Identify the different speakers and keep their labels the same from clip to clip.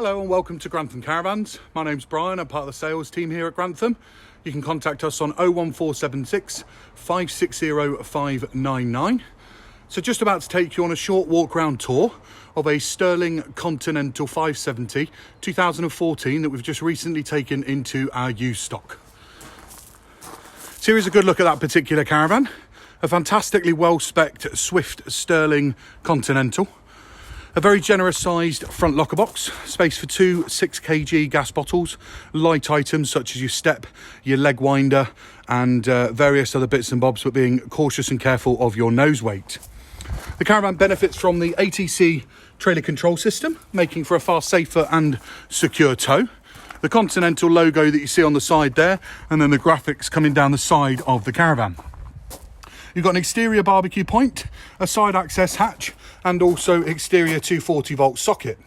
Speaker 1: Hello and welcome to Grantham Caravans. My name's Brian, I'm part of the sales team here at Grantham. You can contact us on 01476 560 599. So just about to take you on a short walk round tour of a Sterling Continental 570 2014 that we've just recently taken into our used stock. So here's a good look at that particular caravan. A fantastically well-spec'd Swift Sterling Continental. A very generous sized front locker box, space for two 6 kg gas bottles, light items such as your step, your leg winder and various other bits and bobs, but being cautious and careful of your nose weight. The caravan benefits from the ATC trailer control system, making for a far safer and secure tow. The Continental logo that you see on the side there, and then the graphics coming down the side of the caravan. You've got an exterior barbecue point, a side access hatch, and also exterior 240 volt socket.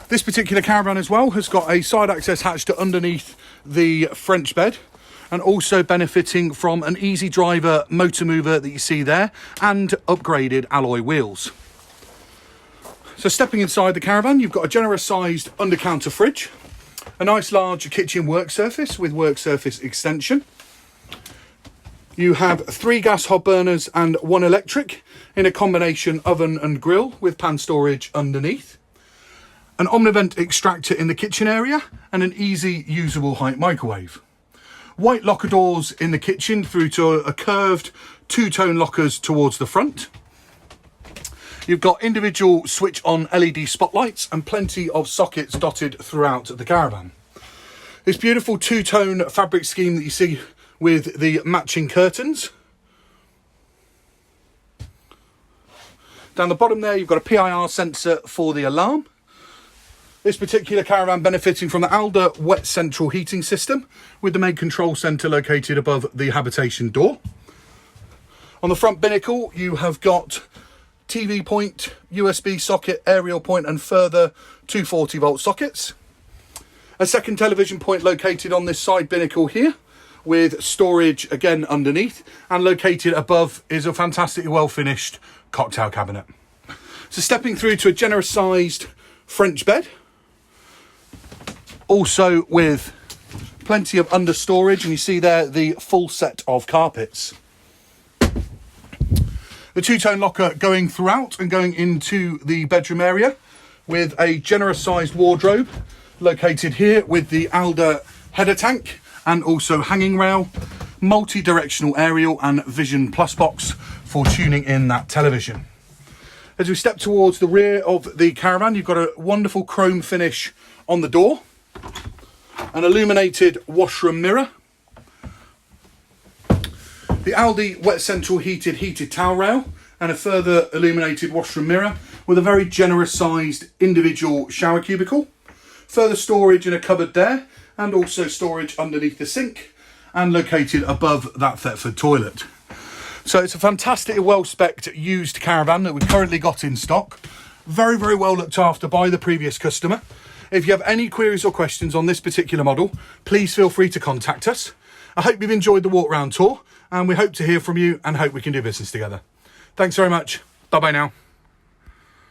Speaker 1: This particular caravan as well has got a side access hatch to underneath the French bed, and also benefiting from an easy driver motor mover that you see there, and upgraded alloy wheels. So stepping inside the caravan, you've got a generous sized under counter fridge, a nice large kitchen work surface with work surface extension. You have 3 gas hob burners and 1 electric in a combination oven and grill with pan storage underneath. An Omnivent extractor in the kitchen area and an easy usable height microwave. White locker doors in the kitchen through to a curved 2-tone lockers towards the front. You've got individual switch on LED spotlights and plenty of sockets dotted throughout the caravan. This beautiful 2-tone fabric scheme that you see with the matching curtains. Down the bottom there, you've got a PIR sensor for the alarm. This particular caravan benefiting from the Alder wet central heating system with the main control centre located above the habitation door. On the front binnacle, you have got TV point, USB socket, aerial point and further 240 volt sockets. A second television point located on this side binnacle here, with storage again underneath, and located above is a fantastically well finished cocktail cabinet. So stepping through to a generous sized French bed, also with plenty of under storage, and you see there the full set of carpets. The 2-tone locker going throughout and going into the bedroom area with a generous sized wardrobe located here with the Alder header tank and also hanging rail, multi-directional aerial and vision plus box for tuning in that television. As we step towards the rear of the caravan, you've got a wonderful chrome finish on the door, an illuminated washroom mirror, the Aldi wet central heated towel rail and a further illuminated washroom mirror with a very generous sized individual shower cubicle, further storage in a cupboard there, and also storage underneath the sink and located above that Thetford toilet. So it's a fantastically well-spec'd used caravan that we've currently got in stock. Very, very well looked after by the previous customer. If you have any queries or questions on this particular model, please feel free to contact us. I hope you've enjoyed the walk round tour, and we hope to hear from you and hope we can do business together. Thanks very much. Bye-bye now.